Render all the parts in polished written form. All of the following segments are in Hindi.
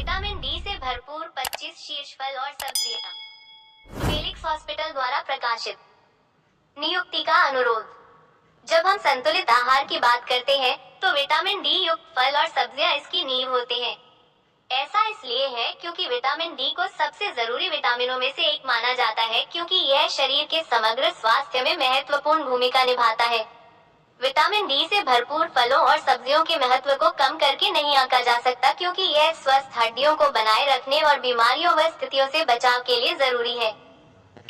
विटामिन डी से भरपूर 25 शीर्ष फल और सब्जियां। फेलिक्स हॉस्पिटल द्वारा प्रकाशित। नियुक्ति का अनुरोध। जब हम संतुलित आहार की बात करते हैं तो विटामिन डी युक्त फल और सब्जियां इसकी नींव होते हैं। ऐसा इसलिए है क्योंकि विटामिन डी को सबसे जरूरी विटामिनों में से एक माना जाता है, क्योंकि यह शरीर के समग्र स्वास्थ्य में महत्वपूर्ण भूमिका निभाता है। विटामिन डी से भरपूर फलों और सब्जियों के महत्व को कम करके नहीं आंका जा सकता, क्योंकि यह स्वस्थ हड्डियों को बनाए रखने और बीमारियों व स्थितियों से बचाव के लिए जरूरी है।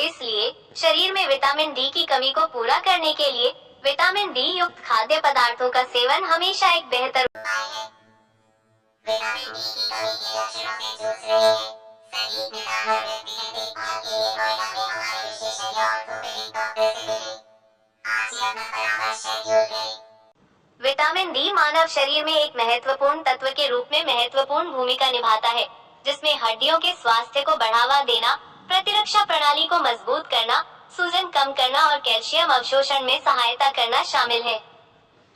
इसलिए शरीर में विटामिन डी की कमी को पूरा करने के लिए विटामिन डी युक्त खाद्य पदार्थों का सेवन हमेशा एक बेहतर उपाय है। विटामिन डी की कमी के लक्षणों में जूझ रहे हैं, सही निदान और व्यक्तिगत देखभाल के लिए नोएडा में हमारे विशेषज्ञ ऑर्थोपेडिक डॉक्टर से मिलें। आज ही अपना परामर्श शेड्यूल करें। विटामिन डी मानव शरीर में एक महत्वपूर्ण तत्व के रूप में महत्वपूर्ण भूमिका निभाता है, जिसमें हड्डियों के स्वास्थ्य को बढ़ावा देना, प्रतिरक्षा प्रणाली को मजबूत करना, सूजन कम करना और कैल्शियम अवशोषण में सहायता करना शामिल है।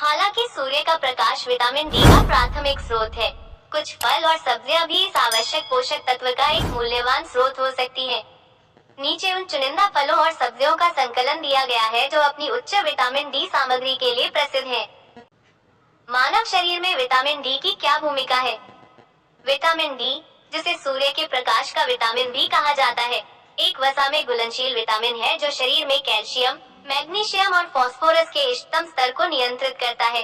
हालांकि सूर्य का प्रकाश विटामिन डी का प्राथमिक स्रोत है, कुछ फल और सब्जियां भी इस आवश्यक पोषक तत्व का एक मूल्यवान स्रोत हो सकती हैं। नीचे उन चुनिंदा फलों और सब्जियों का संकलन दिया गया है जो अपनी उच्च विटामिन डी सामग्री के लिए प्रसिद्ध हैं। मानव शरीर में विटामिन डी की क्या भूमिका है? विटामिन डी, जिसे सूर्य के प्रकाश का विटामिन बी कहा जाता है, एक वसा में घुलनशील विटामिन है जो शरीर में कैल्शियम, मैग्नीशियम और फास्फोरस के इष्टतम स्तर को नियंत्रित करता है।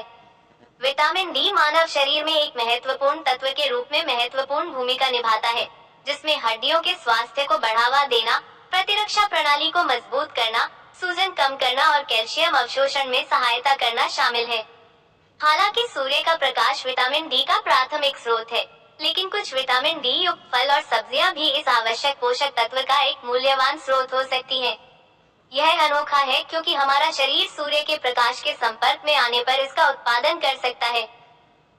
विटामिन डी मानव शरीर में एक महत्वपूर्ण तत्व के रूप में महत्वपूर्ण भूमिका निभाता है, जिसमें हड्डियों के स्वास्थ्य को बढ़ावा देना, प्रतिरक्षा प्रणाली को मजबूत करना, सूजन कम करना और कैल्शियम अवशोषण में सहायता करना शामिल है। हालांकि सूर्य का प्रकाश विटामिन डी का प्राथमिक स्रोत है, लेकिन कुछ विटामिन डी युक्त फल और सब्जियां भी इस आवश्यक पोषक तत्व का एक मूल्यवान स्रोत हो सकती हैं। यह अनोखा है क्योंकि हमारा शरीर सूर्य के प्रकाश के संपर्क में आने पर इसका उत्पादन कर सकता है।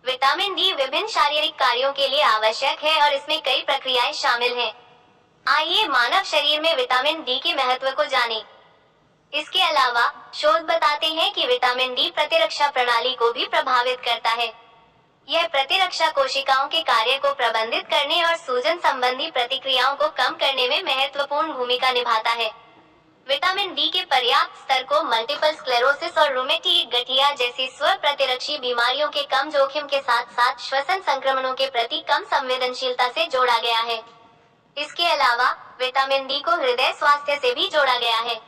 विटामिन डी विभिन्न शारीरिक कार्यों के लिए आवश्यक है और इसमें कई प्रक्रियाएं शामिल हैं। आइए मानव शरीर में विटामिन डी के महत्व को जानें। इसके अलावा शोध बताते हैं कि विटामिन डी प्रतिरक्षा प्रणाली को भी प्रभावित करता है। यह प्रतिरक्षा कोशिकाओं के कार्य को प्रबंधित करने और सूजन संबंधी प्रतिक्रियाओं को कम करने में महत्वपूर्ण भूमिका निभाता है। विटामिन डी के पर्याप्त स्तर को मल्टीपल स्क्लेरोसिस और रूमेटॉइड गठिया जैसी स्व प्रतिरक्षी बीमारियों के कम जोखिम के साथ साथ श्वसन संक्रमणों के प्रति कम संवेदनशीलता से जोड़ा गया है। इसके अलावा विटामिन डी को हृदय स्वास्थ्य से भी जोड़ा गया है।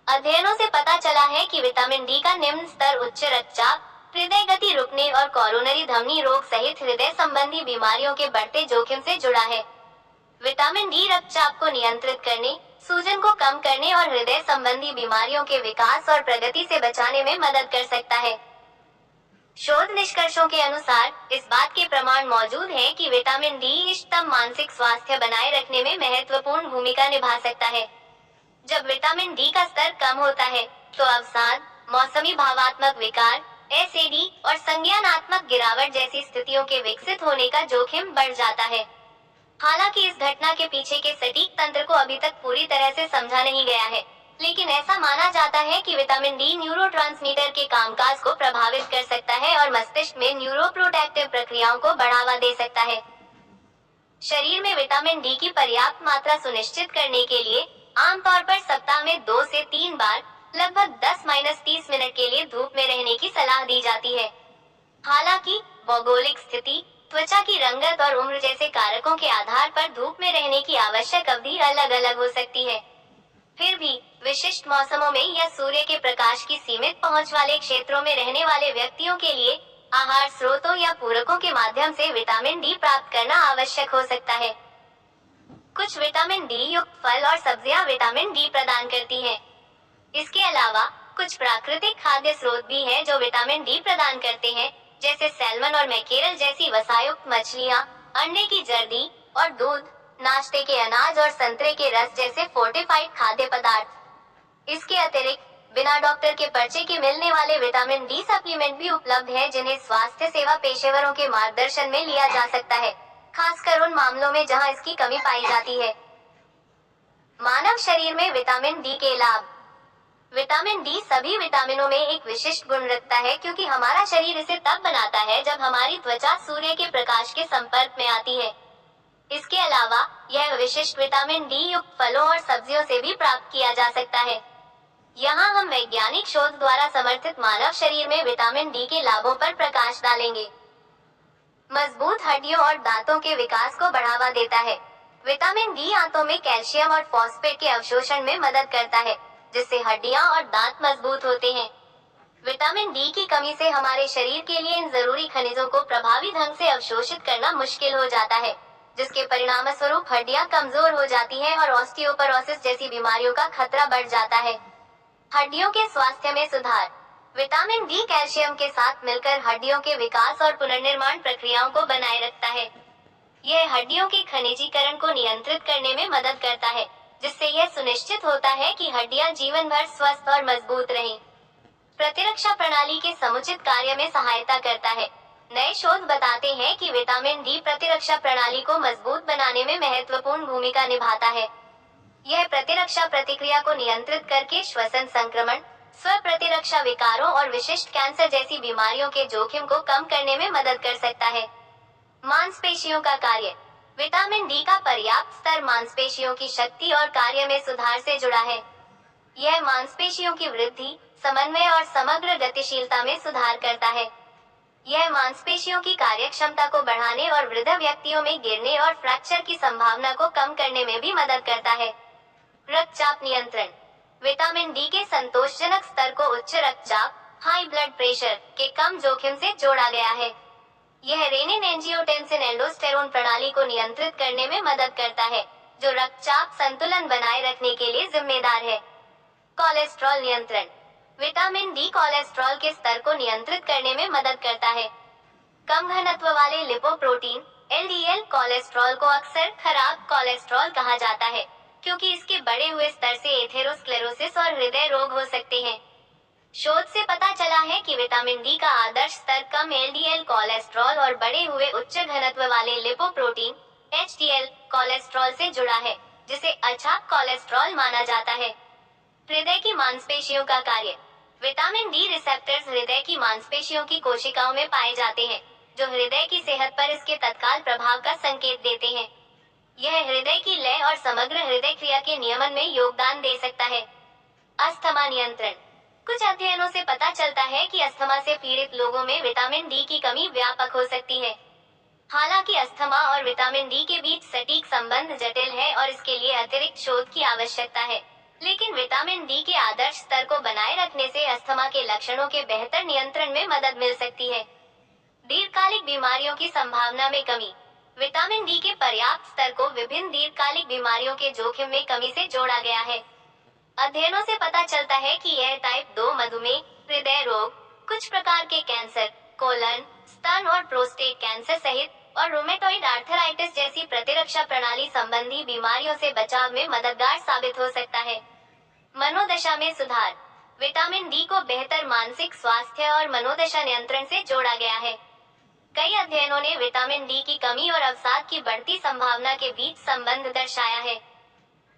अध्ययनों से पता चला है कि विटामिन डी का निम्न स्तर उच्च रक्तचाप, हृदय गति रुकने और कोरोनरी धमनी रोग सहित हृदय संबंधी बीमारियों के बढ़ते जोखिम से जुड़ा है। विटामिन डी रक्तचाप को नियंत्रित करने, सूजन को कम करने और हृदय संबंधी बीमारियों के विकास और प्रगति से बचाने में मदद कर सकता है। शोध निष्कर्षों के अनुसार इस बात के प्रमाण मौजूद हैं कि विटामिन डी इष्टतम मानसिक स्वास्थ्य बनाए रखने में महत्वपूर्ण भूमिका निभा सकता है। जब विटामिन डी का स्तर कम होता है तो अवसाद, मौसमी भावात्मक विकार, एसिडी और संज्ञानात्मक गिरावट जैसी स्थितियों के विकसित होने का जोखिम बढ़ जाता है। हालांकि इस घटना के पीछे के सटीक तंत्र को अभी तक पूरी तरह से समझा नहीं गया है, लेकिन ऐसा माना जाता है कि विटामिन डी न्यूरोट्रांसमीटर के कामकाज को प्रभावित कर सकता है और मस्तिष्क में न्यूरोप्रोटेक्टिव प्रक्रियाओं को बढ़ावा दे सकता है। शरीर में विटामिन डी की पर्याप्त मात्रा सुनिश्चित करने के लिए आमतौर पर सप्ताह में 2 से 3 बार लगभग 10-30 मिनट के लिए धूप में रहने की सलाह दी जाती है। हालांकि भौगोलिक स्थिति, त्वचा की रंगत और उम्र जैसे कारकों के आधार पर धूप में रहने की आवश्यक अवधि अलग अलग हो सकती है। फिर भी विशिष्ट मौसमों में या सूर्य के प्रकाश की सीमित पहुंच वाले क्षेत्रों में रहने वाले व्यक्तियों के लिए आहार स्रोतों या पूरकों के माध्यम से विटामिन डी प्राप्त करना आवश्यक हो सकता है। कुछ विटामिन डी युक्त फल और सब्जियां विटामिन डी प्रदान करती हैं। इसके अलावा कुछ प्राकृतिक खाद्य स्रोत भी हैं जो विटामिन डी प्रदान करते हैं, जैसे सैल्मन और मैकेरल जैसी वसायुक्त मछलियां, अंडे की जर्दी और दूध, नाश्ते के अनाज और संतरे के रस जैसे फोर्टिफाइड खाद्य पदार्थ। इसके अतिरिक्त बिना डॉक्टर के पर्चे के मिलने वाले विटामिन डी सप्लीमेंट भी उपलब्ध हैं, जिन्हें स्वास्थ्य सेवा पेशेवरों के मार्गदर्शन में लिया जा सकता है, खासकर उन मामलों में जहां इसकी कमी पाई जाती है। मानव शरीर में विटामिन डी के लाभ। विटामिन डी सभी विटामिनों में एक विशिष्ट गुण रखता है, क्योंकि हमारा शरीर इसे तब बनाता है जब हमारी त्वचा सूर्य के प्रकाश के संपर्क में आती है। इसके अलावा यह विशिष्ट विटामिन डी युक्त फलों और सब्जियों से भी प्राप्त किया जा सकता है। यहाँ हम वैज्ञानिक शोध द्वारा समर्थित मानव शरीर में विटामिन डी के लाभों पर प्रकाश डालेंगे। मजबूत हड्डियों और दांतों के विकास को बढ़ावा देता है। विटामिन डी आंतों में कैल्शियम और फॉस्फेट के अवशोषण में मदद करता है, जिससे हड्डियां और दांत मजबूत होते हैं। विटामिन डी की कमी से हमारे शरीर के लिए इन जरूरी खनिजों को प्रभावी ढंग से अवशोषित करना मुश्किल हो जाता है, जिसके परिणाम स्वरूप हड्डियां कमजोर हो जाती हैं और ऑस्टियोपोरोसिस जैसी बीमारियों का खतरा बढ़ जाता है। हड्डियों के स्वास्थ्य में सुधार। विटामिन डी कैल्शियम के साथ मिलकर हड्डियों के विकास और पुनर्निर्माण प्रक्रियाओं को बनाए रखता है। यह हड्डियों के खनिजीकरण को नियंत्रित करने में मदद करता है, जिससे यह सुनिश्चित होता है कि हड्डियां जीवन भर स्वस्थ और मजबूत रहें। प्रतिरक्षा प्रणाली के समुचित कार्य में सहायता करता है। नए शोध बताते हैं कि विटामिन डी प्रतिरक्षा प्रणाली को मजबूत बनाने में महत्वपूर्ण भूमिका निभाता है। यह प्रतिरक्षा प्रतिक्रिया को नियंत्रित करके श्वसन संक्रमण, स्व प्रतिरक्षा विकारों और विशिष्ट कैंसर जैसी बीमारियों के जोखिम को कम करने में मदद कर सकता है। मांसपेशियों का कार्य। विटामिन डी का पर्याप्त स्तर मांसपेशियों की शक्ति और कार्य में सुधार से जुड़ा है। यह मांसपेशियों की वृद्धि, समन्वय और समग्र गतिशीलता में सुधार करता है। यह मांसपेशियों की कार्यक्षमता को बढ़ाने और वृद्ध व्यक्तियों में गिरने और फ्रैक्चर की संभावना को कम करने में भी मदद करता है। रक्तचाप नियंत्रण। विटामिन डी के संतोषजनक स्तर को उच्च रक्तचाप, हाई ब्लड प्रेशर के कम जोखिम से जोड़ा गया है। यह रेनिन एंजियोटेंसिन एल्डोस्टेरोन प्रणाली को नियंत्रित करने में मदद करता है, जो रक्तचाप संतुलन बनाए रखने के लिए जिम्मेदार है। कोलेस्ट्रॉल नियंत्रण। विटामिन डी कोलेस्ट्रॉल के स्तर को नियंत्रित करने में मदद करता है। कम घनत्व वाले लिपोप्रोटीन एलडीएल कोलेस्ट्रॉल को अक्सर खराब कोलेस्ट्रॉल कहा जाता है, क्योंकि इसके बढ़े हुए स्तर से एथेरोस्क्लेरोसिस और हृदय रोग हो सकते हैं। शोध से पता चला है कि विटामिन डी का आदर्श स्तर कम एलडीएल कोलेस्ट्रॉल और बढ़े हुए उच्च घनत्व वाले लिपोप्रोटीन एचडीएल कोलेस्ट्रॉल से जुड़ा है, जिसे अच्छा कोलेस्ट्रॉल माना जाता है। हृदय की मांसपेशियों का कार्य। विटामिन डी रिसेप्टर्स हृदय की मांसपेशियों की कोशिकाओं में पाए जाते हैं, जो हृदय की सेहत पर इसके तत्काल प्रभाव का संकेत देते हैं। यह हृदय की लय और समग्र हृदय क्रिया के नियमन में योगदान दे सकता है। अस्थमा नियंत्रण। कुछ अध्ययनों से पता चलता है कि अस्थमा से पीड़ित लोगों में विटामिन डी की कमी व्यापक हो सकती है। हालांकि अस्थमा और विटामिन डी के बीच सटीक संबंध जटिल है और इसके लिए अतिरिक्त शोध की आवश्यकता है, लेकिन विटामिन डी के आदर्श स्तर को बनाए रखने से अस्थमा के लक्षणों के बेहतर नियंत्रण में मदद मिल सकती है। दीर्घकालिक बीमारियों की संभावना में कमी। विटामिन डी के पर्याप्त स्तर को विभिन्न दीर्घकालिक बीमारियों के जोखिम में कमी से जोड़ा गया है। अध्ययनों से पता चलता है कि यह टाइप 2 मधुमेह, हृदय रोग, कुछ प्रकार के कैंसर, कोलन, स्तन और प्रोस्टेट कैंसर सहित और रूमेटॉइड आर्थराइटिस जैसी प्रतिरक्षा प्रणाली संबंधी बीमारियों से बचाव में मददगार साबित हो सकता है। मनोदशा में सुधार। विटामिन डी को बेहतर मानसिक स्वास्थ्य और मनोदशा नियंत्रण से जोड़ा गया है। कई अध्ययनों ने विटामिन डी की कमी और अवसाद की बढ़ती संभावना के बीच संबंध दर्शाया है।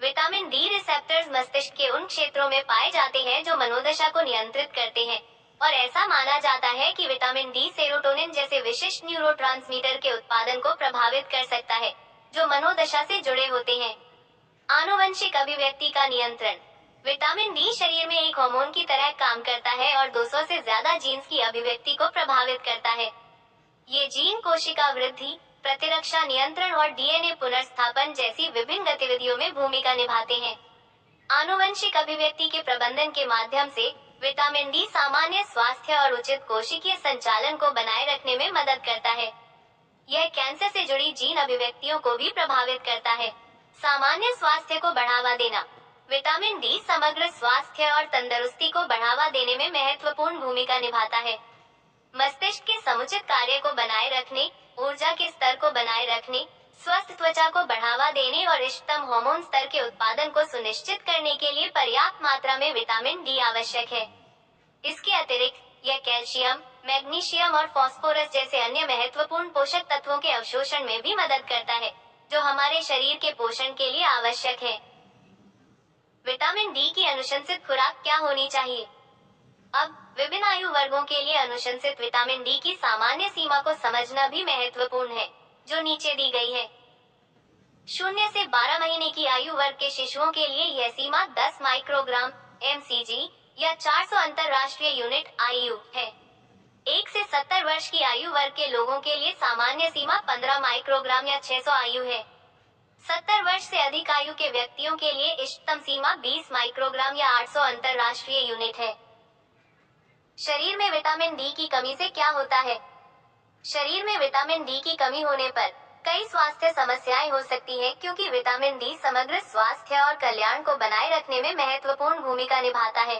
विटामिन डी रिसेप्टर्स मस्तिष्क के उन क्षेत्रों में पाए जाते हैं जो मनोदशा को नियंत्रित करते हैं, और ऐसा माना जाता है कि विटामिन डी सेरोटोनिन जैसे विशिष्ट न्यूरोट्रांसमीटर के उत्पादन को प्रभावित कर सकता है, जो मनोदशा से जुड़े होते हैं। आनुवंशिक अभिव्यक्ति का नियंत्रण। विटामिन डी शरीर में एक हार्मोन की तरह काम करता है और 200 से ज्यादा जीन्स की अभिव्यक्ति को प्रभावित करता है। ये जीन कोशिका वृद्धि, प्रतिरक्षा नियंत्रण और डीएनए पुनर्स्थापन जैसी विभिन्न गतिविधियों में भूमिका निभाते हैं। आनुवंशिक अभिव्यक्ति के प्रबंधन के माध्यम से विटामिन डी सामान्य स्वास्थ्य और उचित कोशिकीय संचालन को बनाए रखने में मदद करता है। यह कैंसर से जुड़ी जीन अभिव्यक्तियों को भी प्रभावित करता है। सामान्य स्वास्थ्य को बढ़ावा देना। विटामिन डी समग्र स्वास्थ्य और तंदुरुस्ती को बढ़ावा देने में महत्वपूर्ण भूमिका निभाता है। मस्तिष्क के समुचित कार्य को बनाए रखने, ऊर्जा के स्तर को बनाए रखने, स्वस्थ त्वचा को बढ़ावा देने और इष्टतम हार्मोन स्तर के उत्पादन को सुनिश्चित करने के लिए पर्याप्त मात्रा में विटामिन डी आवश्यक है। इसके अतिरिक्त यह कैल्शियम, मैग्नीशियम और फास्फोरस जैसे अन्य महत्वपूर्ण पोषक तत्वों के अवशोषण में भी मदद करता है, जो हमारे शरीर के पोषण के लिए आवश्यक है। विटामिन डी की अनुशंसित खुराक क्या होनी चाहिए? अब विभिन्न आयु वर्गों के लिए अनुशंसित विटामिन डी की सामान्य सीमा को समझना भी महत्वपूर्ण है, जो नीचे दी गई है। 0 से 12 महीने की आयु वर्ग के शिशुओं के लिए यह सीमा 10 माइक्रोग्राम mcg या 400 अंतरराष्ट्रीय यूनिट IU है। 1 से 70 वर्ष की आयु वर्ग के लोगों के लिए सामान्य सीमा 15 माइक्रोग्राम या 600 IU है। 70 वर्ष से अधिक आयु के व्यक्तियों के लिए इष्टतम सीमा 20 माइक्रोग्राम या 800 अंतरराष्ट्रीय यूनिट है। शरीर में विटामिन डी की कमी से क्या होता है? शरीर में विटामिन डी की कमी होने पर कई स्वास्थ्य समस्याएं हो सकती हैं, क्योंकि विटामिन डी समग्र स्वास्थ्य और कल्याण को बनाए रखने में महत्वपूर्ण भूमिका निभाता है।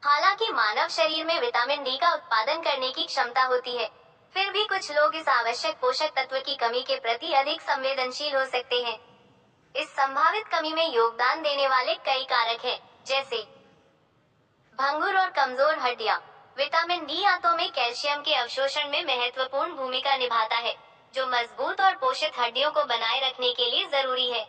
हालांकि मानव शरीर में विटामिन डी का उत्पादन करने की क्षमता होती है, फिर भी कुछ लोग इस आवश्यक पोषक तत्व की कमी के प्रति अधिक संवेदनशील हो सकते हैं। इस संभावित कमी में योगदान देने वाले कई कारक हैं, जैसे भंगुर और कमजोर हड्डियां। विटामिन डी आंतों में कैल्शियम के अवशोषण में महत्वपूर्ण भूमिका निभाता है, जो मजबूत और पोषित हड्डियों को बनाए रखने के लिए जरूरी है।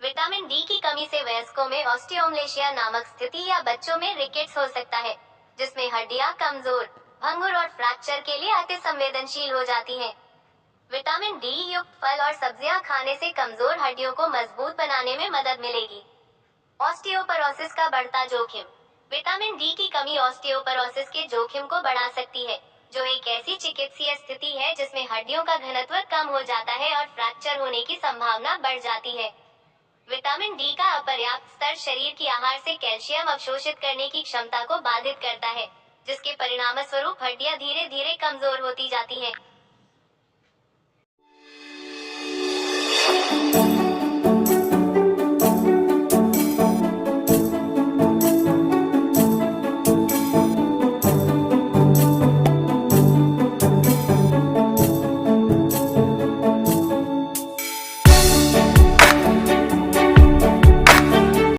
विटामिन डी की कमी से वयस्कों में ऑस्टियोमलेशिया नामक स्थिति या बच्चों में रिकेट्स हो सकता है, जिसमें हड्डियां कमजोर, भंगुर और फ्रैक्चर के लिए अति संवेदनशील हो जाती हैं। विटामिन डी युक्त फल और सब्जियां खाने से कमजोर हड्डियों को मजबूत बनाने में मदद मिलेगी। ऑस्टियोपरोसिस का बढ़ता जोखिम। विटामिन डी की कमी ऑस्टियोपरोसिस के जोखिम को बढ़ा सकती है, जो एक ऐसी चिकित्सीय स्थिति है जिसमें हड्डियों का घनत्व कम हो जाता है और फ्रैक्चर होने की संभावना बढ़ जाती है। विटामिन डी का अपर्याप्त स्तर शरीर की आहार से कैल्शियम अवशोषित करने की क्षमता को बाधित करता है, जिसके परिणामस्वरूप हड्डियां धीरे धीरे कमजोर होती जाती हैं।